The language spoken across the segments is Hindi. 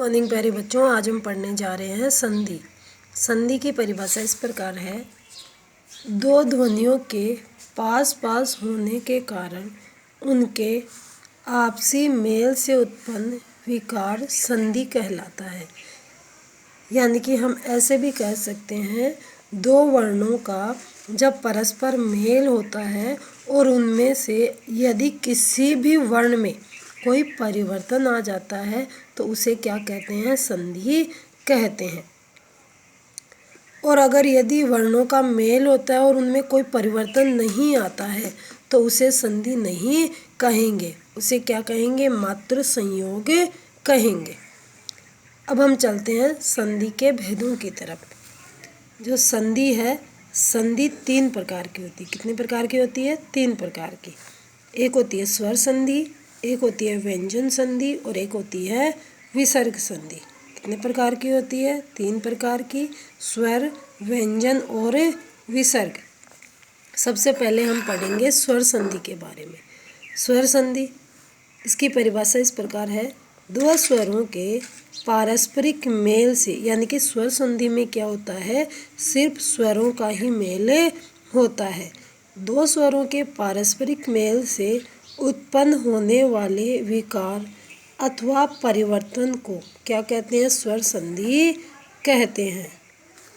मॉर्निंग प्यारे बच्चों, आज हम पढ़ने जा रहे हैं संधि। संधि की परिभाषा इस प्रकार है। दो ध्वनियों के पास पास होने के कारण उनके आपसी मेल से उत्पन्न विकार संधि कहलाता है। यानी कि हम ऐसे भी कह सकते हैं, दो वर्णों का जब परस्पर मेल होता है और उनमें से यदि किसी भी वर्ण में कोई परिवर्तन आ जाता है तो उसे क्या कहते हैं? संधि कहते हैं। और अगर यदि वर्णों का मेल होता है और उनमें कोई परिवर्तन नहीं आता है तो उसे संधि नहीं कहेंगे, उसे क्या कहेंगे? मात्र संयोग कहेंगे। अब हम चलते हैं संधि के भेदों की तरफ। जो संधि है, संधि तीन प्रकार की होती है। कितने प्रकार की होती है? तीन प्रकार की। एक होती है स्वर संधि, एक होती है व्यंजन संधि और एक होती है विसर्ग संधि। कितने प्रकार की होती है? तीन प्रकार की, स्वर, व्यंजन और विसर्ग। सबसे पहले हम पढ़ेंगे स्वर संधि के बारे में। स्वर संधि, इसकी परिभाषा इस प्रकार है। दो स्वरों के पारस्परिक मेल से, यानी कि स्वर संधि में क्या होता है? सिर्फ स्वरों का ही मेल होता है। दो स्वरों के पारस्परिक मेल से उत्पन्न होने वाले विकार अथवा परिवर्तन को क्या कहते हैं? स्वर संधि कहते हैं।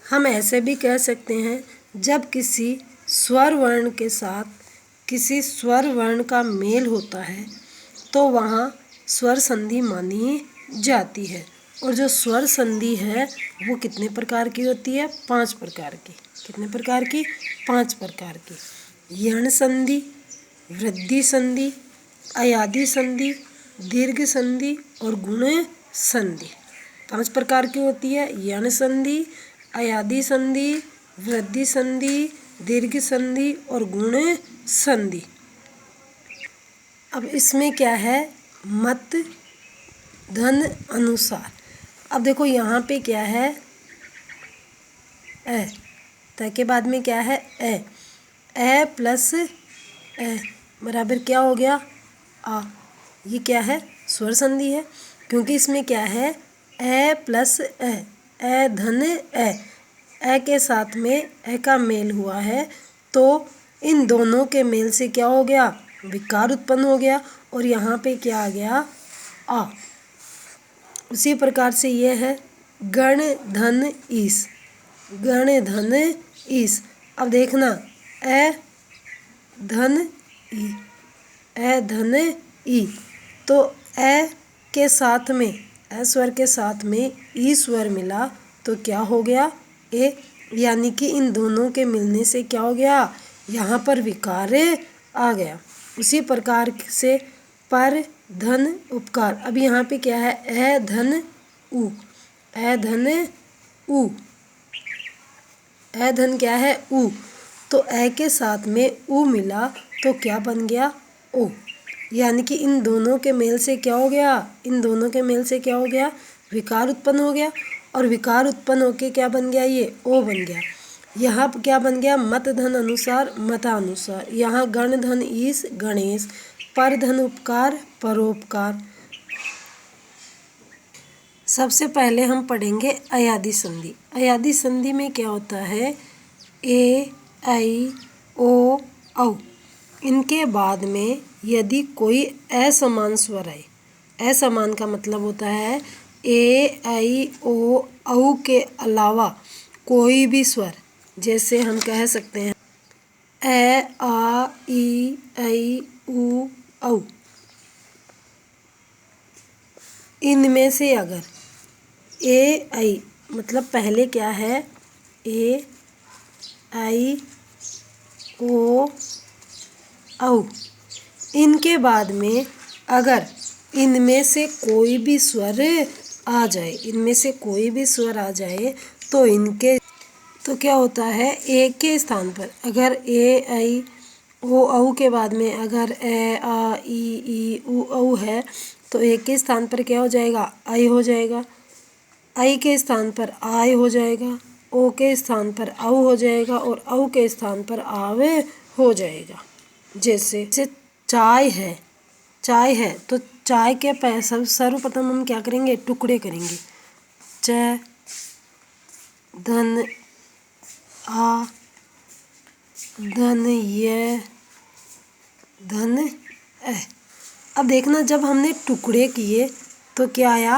हम ऐसे भी कह सकते हैं, जब किसी स्वर वर्ण के साथ किसी स्वर वर्ण का मेल होता है तो वहाँ स्वर संधि मानी जाती है। और जो स्वर संधि है वो कितने प्रकार की होती है? पांच प्रकार की। कितने प्रकार की? पांच प्रकार की। यण संधि, वृद्धि संधि, अयादि संधि, दीर्घ संधि और गुण संधि। पांच प्रकार की होती है। यण संधि, अयादि संधि, वृद्धि संधि, दीर्घ संधि और गुण संधि। अब इसमें क्या है? मत धन अनुसार। अब देखो यहाँ पे क्या है? ए, त के बाद में क्या है? ए। ए प्लस ए बराबर क्या हो गया? आ। ये क्या है? स्वर संधि है, क्योंकि इसमें क्या है? ए प्लस ए, ए धन ए। ए के साथ में ए का मेल हुआ है तो इन दोनों के मेल से क्या हो गया? विकार उत्पन्न हो गया। और यहाँ पे क्या आ गया? आ। उसी प्रकार से ये है गण धन ईस, गण धन ईस। अब देखना, ए धन ई, ए धन ई, तो ए के साथ में, ए स्वर के साथ में ई स्वर मिला तो क्या हो गया? ए। यानी कि इन दोनों के मिलने से क्या हो गया? यहाँ पर विकार आ गया। उसी प्रकार से पर धन उपकार। अब यहाँ पे क्या है? ए धन उ, ए धन उ, ए धन क्या है? उ। तो ए के साथ में उ मिला तो क्या बन गया? ओ। यानी कि इन दोनों के मेल से क्या हो गया? इन दोनों के मेल से क्या हो गया? विकार उत्पन्न हो गया। और विकार उत्पन्न होके क्या बन गया? ये ओ बन गया। यहाँ पर क्या बन गया? मत धन अनुसार, मतानुसार। यहाँ गण धन ईश, गणेश। पर धन उपकार, परोपकार। सबसे पहले हम पढ़ेंगे अयादि संधि। अयादि संधि में क्या होता है? ए, ऐ, ओ, औ। इनके बाद में यदि कोई असमान स्वर आए, असमान का मतलब होता है ए, ऐ, ओ, औ के अलावा कोई भी स्वर, जैसे हम कह सकते हैं ए, आ, ई, ऐ, उ, औ। इनमें से अगर ए, ऐ मतलब पहले क्या है? ए, ऐ, ओ, औ। इनके बाद में अगर इनमें से कोई भी स्वर आ जाए, इनमें से कोई भी स्वर आ जाए तो इनके तो क्या होता है? ए के स्थान पर अगर ए, ऐ, ओ, औ के बाद में अगर ए, आ, ई, उ, औ है तो ए के स्थान पर क्या हो जाएगा? ऐ हो जाएगा। ऐ के स्थान पर आय हो जाएगा। ओ के स्थान पर औ हो जाएगा और औ के स्थान पर आवे हो जाएगा। जैसे चाय है, चाय है तो चाय के सर्वप्रथम हम क्या करेंगे, टुकड़े करेंगे। च, धन, आ, धन, य, धन, ए। अब देखना, जब हमने टुकड़े किए तो क्या आया,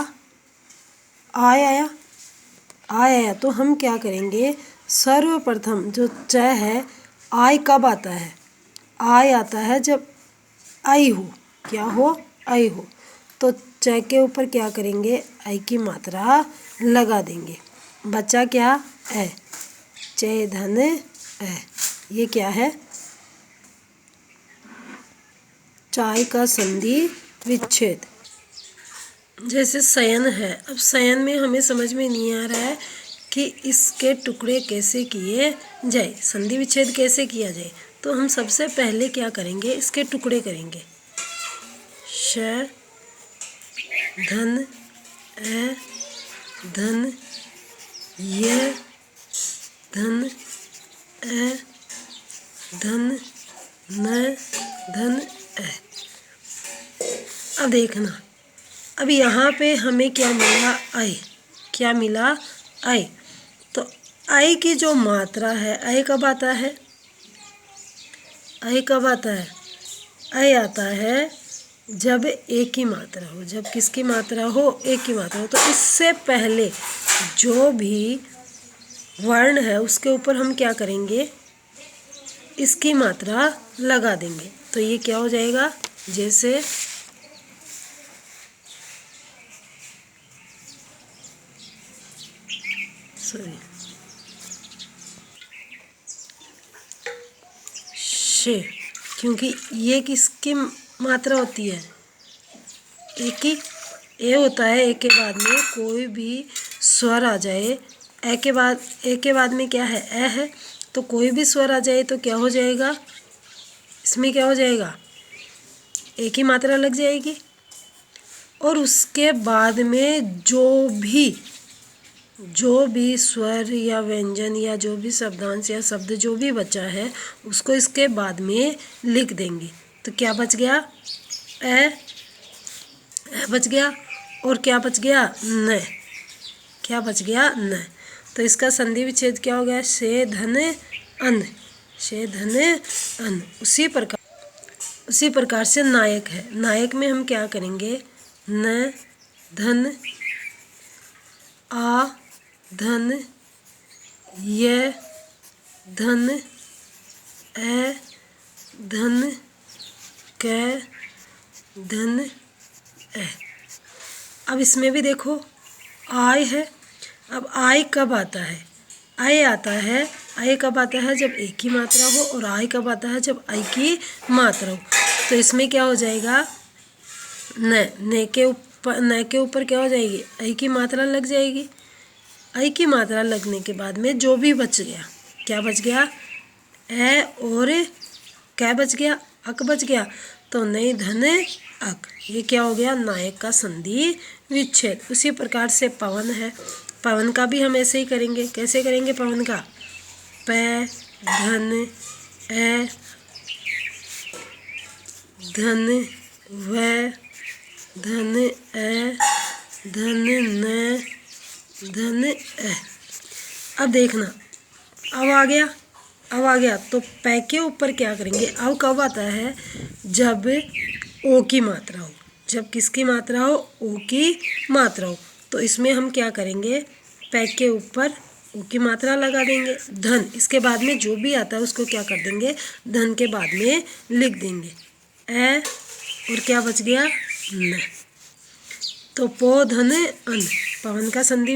आया। तो हम क्या करेंगे, सर्वप्रथम जो च है, आय कब आता है, आय आता है जब आई हो, क्या हो, आई हो। तो च के ऊपर क्या करेंगे, आई की मात्रा लगा देंगे, बचा क्या, ए। च, धन, ए। ये क्या है, चाय का संधि विच्छेद। जैसे शयन है, अब शयन में हमें समझ में नहीं आ रहा है कि इसके टुकड़े कैसे किए जाए, संधि विच्छेद कैसे किया जाए। तो हम सबसे पहले क्या करेंगे, इसके टुकड़े करेंगे। श, धन, ए, धन, य, धन, ए, धन, न, धन, ए। अब देखना, अब यहाँ पे हमें क्या मिला, आई। क्या मिला, आई। तो आई की जो मात्रा है, आई कब आता है, आई कब आता है, आई आता है जब एक की मात्रा हो, जब किसकी मात्रा हो, एक की मात्रा हो। तो इससे पहले जो भी वर्ण है उसके ऊपर हम क्या करेंगे, इसकी मात्रा लगा देंगे। तो ये क्या हो जाएगा, जैसे शे, क्योंकि ये किसकी मात्रा होती है, ए की। ए होता है, ए के बाद में कोई भी स्वर आ जाए, ए के बाद में क्या है, ए है। तो कोई भी स्वर आ जाए तो क्या हो जाएगा, इसमें क्या हो जाएगा, ए की मात्रा लग जाएगी। और उसके बाद में जो भी स्वर या व्यंजन या जो भी शब्दांश या शब्द जो भी बचा है उसको इसके बाद में लिख देंगे। तो क्या बच गया, ए बच गया, और क्या बच गया, न। क्या बच गया, न। तो इसका संधि विच्छेद क्या हो गया, से, धन, अन। से, धन, अन। उसी प्रकार से नायक है, नायक में हम क्या करेंगे, न, धन, आ, धन, य, धन, ए, धन, क, धन, ए। अब इसमें भी देखो, आय है। अब आय कब आता है, आय आता है, आय कब आता है, जब एक की मात्रा हो। और आय कब आता है, जब आई की मात्रा हो। तो इसमें क्या हो जाएगा, न के ऊपर क्या हो जाएगी, आई की मात्रा लग जाएगी। आई की मात्रा लगने के बाद में जो भी बच गया, क्या बच गया, ए और क्या बच गया, अक बच गया। तो नई, धन, अक। ये क्या हो गया, नायक का संधि विच्छेद। उसी प्रकार से पवन है, पवन का भी हम ऐसे ही करेंगे। कैसे करेंगे पवन का, प, धन, ए, धन, व, धन, ए, धन, न, धन, ए। अब देखना, अब आ गया। तो पै के ऊपर क्या करेंगे, अब कब आता है, जब ओ की मात्रा हो। जब किसकी मात्रा हो, ओ की मात्रा हो। तो इसमें हम क्या करेंगे, पै के ऊपर ओ की मात्रा लगा देंगे। धन, इसके बाद में जो भी आता है उसको क्या कर देंगे, धन के बाद में लिख देंगे। ए और क्या बच गया, न। तो पो, धन, अन। पवन का संधि